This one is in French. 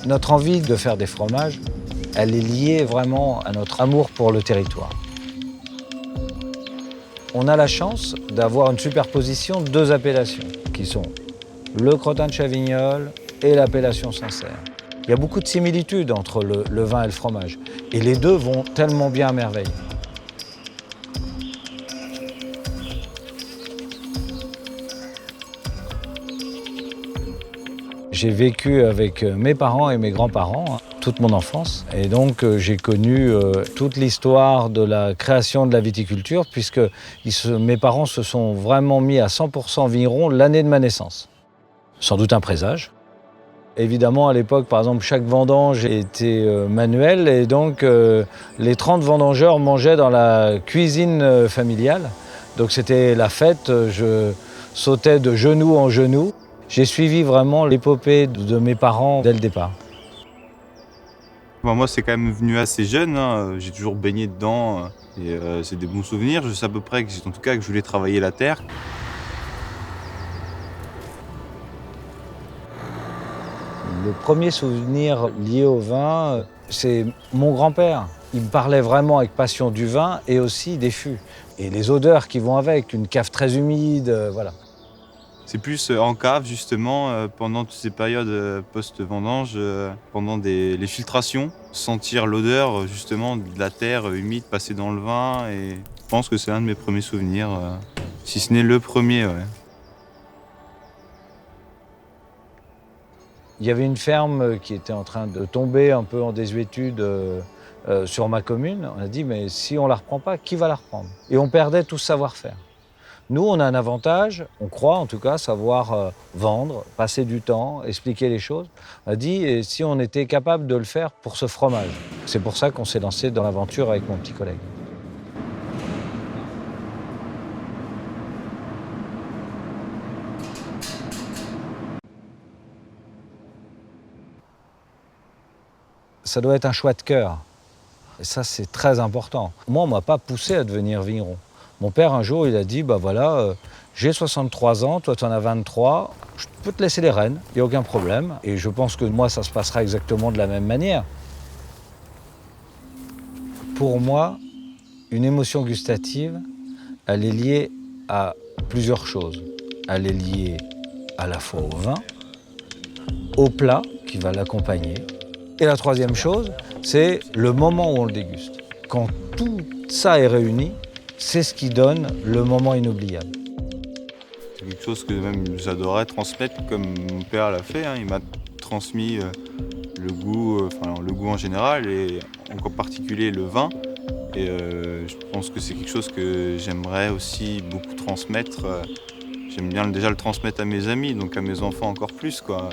Notre envie de faire des fromages, elle est liée vraiment à notre amour pour le territoire. On a la chance d'avoir une superposition de deux appellations, qui sont le crottin de Chavignol et l'appellation Sancerre. Il y a beaucoup de similitudes entre le vin et le fromage, et les deux vont tellement bien à merveille. J'ai vécu avec mes parents et mes grands-parents toute mon enfance. Et donc j'ai connu toute l'histoire de la création de la viticulture puisque mes parents se sont vraiment mis à 100% vignerons l'année de ma naissance. Sans doute un présage. Évidemment, à l'époque, par exemple, chaque vendange était manuelle et donc les 30 vendangeurs mangeaient dans la cuisine familiale. Donc c'était la fête, je sautais de genou en genou. J'ai suivi vraiment l'épopée de mes parents dès le départ. Moi, c'est quand même venu assez jeune, hein. J'ai toujours baigné dedans et c'est des bons souvenirs. Je sais à peu près en tout cas, que je voulais travailler la terre. Le premier souvenir lié au vin, c'est mon grand-père. Il me parlait vraiment avec passion du vin et aussi des fûts. Et les odeurs qui vont avec, une cave très humide, voilà. C'est plus en cave, justement, pendant toutes ces périodes post-vendange, pendant les filtrations, sentir l'odeur, justement, de la terre humide passer dans le vin. Et je pense que c'est un de mes premiers souvenirs, si ce n'est le premier, ouais. Il y avait une ferme qui était en train de tomber un peu en désuétude sur ma commune. On a dit, mais si on ne la reprend pas, qui va la reprendre? Et on perdait tout ce savoir-faire. Nous, on a un avantage, on croit en tout cas, savoir vendre, passer du temps, expliquer les choses. On a dit, et si on était capable de le faire pour ce fromage? C'est pour ça qu'on s'est lancé dans l'aventure avec mon petit collègue. Ça doit être un choix de cœur. Et ça, c'est très important. Moi, on ne m'a pas poussé à devenir vigneron. Mon père, un jour, il a dit, bah voilà, j'ai 63 ans, toi, tu en as 23, je peux te laisser les rênes, il n'y a aucun problème. Et je pense que moi, ça se passera exactement de la même manière. Pour moi, une émotion gustative, elle est liée à plusieurs choses. Elle est liée à la fois au vin, au plat qui va l'accompagner. Et la troisième chose, c'est le moment où on le déguste. Quand tout ça est réuni, c'est ce qui donne le moment inoubliable. C'est quelque chose que même j'adorais transmettre comme mon père l'a fait, hein. Il m'a transmis le goût en général et en particulier le vin. Et je pense que c'est quelque chose que j'aimerais aussi beaucoup transmettre. J'aime bien déjà le transmettre à mes amis, donc à mes enfants encore plus, quoi.